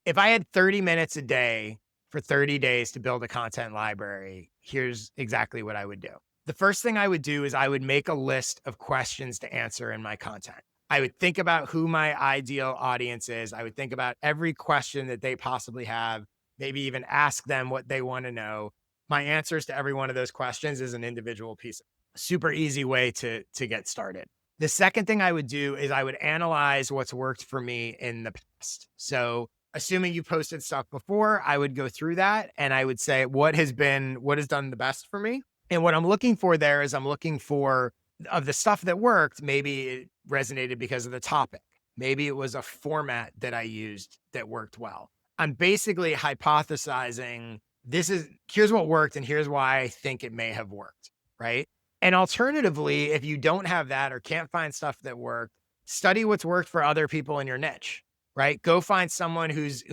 If I had 30 minutes a day for 30 days to build a content library, here's exactly what I would do. The first thing I would do is I would make a list of questions to answer in my content. I would think about who my ideal audience is. I would think about every question that they possibly have, maybe even ask them what they want to know. My answers to every one of those questions is an individual piece. Super easy way to get started. The second thing I would do is I would analyze what's worked for me in the past. So, assuming you posted stuff before, I would go through that and I would say what has done the best for me. And what I'm looking for there is I'm looking for of the stuff that worked, maybe it resonated because of the topic. Maybe it was a format that I used that worked well. I'm basically hypothesizing here's what worked and here's why I think it may have worked, right? And alternatively, if you don't have that or can't find stuff that worked, study what's worked for other people in your niche, right? Go find someone who's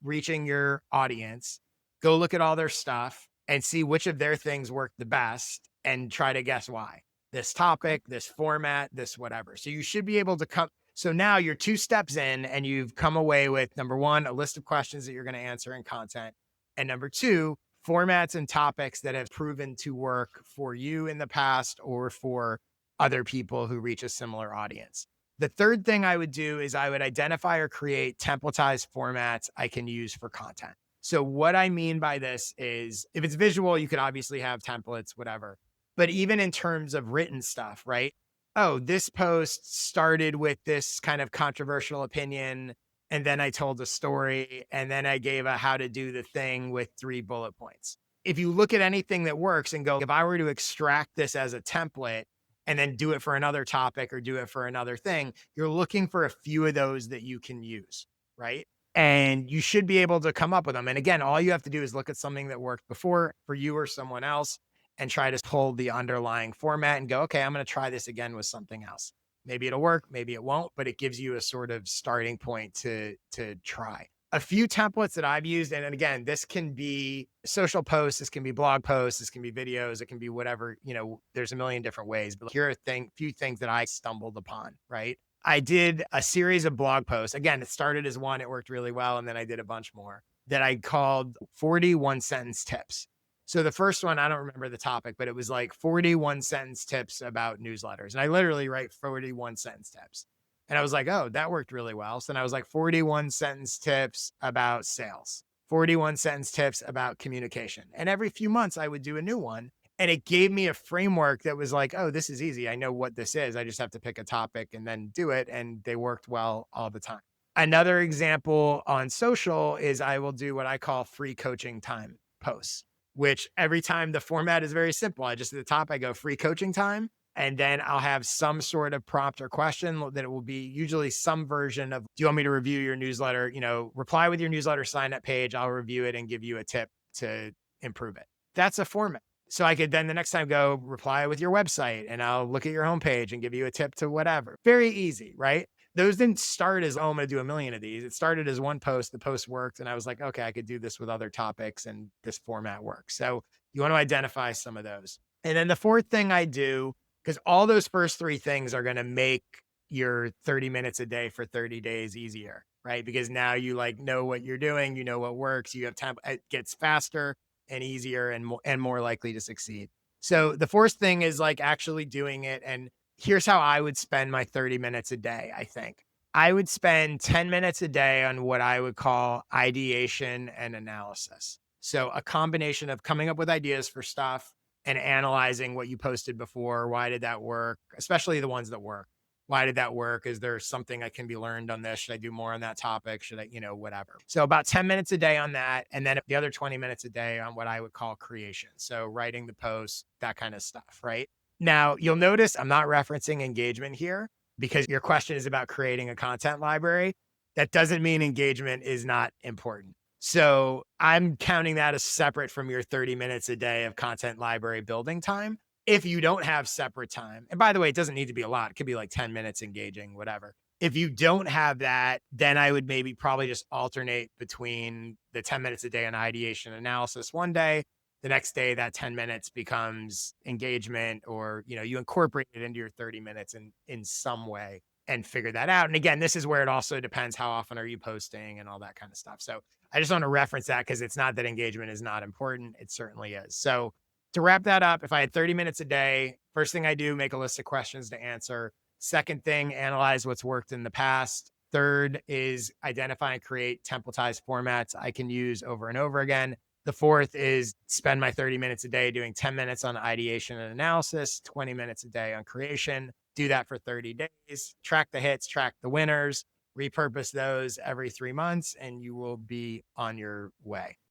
reaching your audience. Go look at all their stuff and see which of their things work the best and try to guess why. This topic, this format, this whatever. So you should be able to come. So now you're 2 steps in and you've come away with number one, a list of questions that you're going to answer in content. And number two, formats and topics that have proven to work for you in the past or for other people who reach a similar audience. The third thing I would do is I would identify or create templatized formats I can use for content. So what I mean by this is if it's visual, you could obviously have templates, whatever. But even in terms of written stuff, right? Oh, this post started with this kind of controversial opinion. And then I told a story and then I gave a how to do the thing with 3 bullet points. If you look at anything that works and go, if I were to extract this as a template and then do it for another topic or do it for another thing, you're looking for a few of those that you can use, right? And you should be able to come up with them. And again, all you have to do is look at something that worked before for you or someone else and try to pull the underlying format and go, okay, I'm going to try this again with something else. Maybe it'll work, maybe it won't, but it gives you a sort of starting point to try. A few templates that I've used, and again, this can be social posts, this can be blog posts, this can be videos, it can be whatever, there's a million different ways, but here are few things that I stumbled upon, right? I did a series of blog posts. Again, it started as one, it worked really well, and then I did a bunch more that I called 41 sentence tips. So the first one, I don't remember the topic, but it was like 41 sentence tips about newsletters. And I literally write 41 sentence tips. And I was like, oh, that worked really well. So then I was like 41 sentence tips about sales, 41 sentence tips about communication. And every few months I would do a new one. And it gave me a framework that was like, oh, this is easy. I know what this is. I just have to pick a topic and then do it. And they worked well all the time. Another example on social is I will do what I call free coaching time posts, which every time the format is very simple. I just at the top, I go free coaching time. And then I'll have some sort of prompt or question that it will be usually some version of, do you want me to review your newsletter? Reply with your newsletter sign up page. I'll review it and give you a tip to improve it. That's a format. So I could then the next time go reply with your website and I'll look at your homepage and give you a tip to whatever. Very easy, right? Those didn't start as, oh, I'm going to do a million of these. It started as one post. The post worked. And I was like, okay, I could do this with other topics and this format works. So you want to identify some of those. And then the fourth thing I do, because all those first three things are going to make your 30 minutes a day for 30 days easier, right? Because now you know what you're doing, you know what works, you have time, it gets faster and easier and more likely to succeed. So the fourth thing is actually doing it. And here's how I would spend my 30 minutes a day, I think. I would spend 10 minutes a day on what I would call ideation and analysis. So a combination of coming up with ideas for stuff and analyzing what you posted before. Why did that work? Especially the ones that work. Why did that work? Is there something that can be learned on this? Should I do more on that topic? Should I, whatever. So about 10 minutes a day on that. And then the other 20 minutes a day on what I would call creation. So writing the posts, that kind of stuff, right? Now, you'll notice I'm not referencing engagement here because your question is about creating a content library. That doesn't mean engagement is not important. So I'm counting that as separate from your 30 minutes a day of content library building time. If you don't have separate time, and by the way, it doesn't need to be a lot. It could be like 10 minutes engaging, whatever. If you don't have that, then I would maybe probably just alternate between the 10 minutes a day on ideation analysis one day. The next day, that 10 minutes becomes engagement or, you incorporate it into your 30 minutes in some way. and figure that out. And again, this is where it also depends how often are you posting and all that kind of stuff. So I just want to reference that because it's not that engagement is not important. It certainly is. So to wrap that up, if I had 30 minutes a day, first thing I do, make a list of questions to answer. Second thing, analyze what's worked in the past. Third is identify and create templatized formats I can use over and over again. The fourth is spend my 30 minutes a day doing 10 minutes on ideation and analysis, 20 minutes a day on creation. Do that for 30 days, track the hits, track the winners, repurpose those every 3 months, and you will be on your way.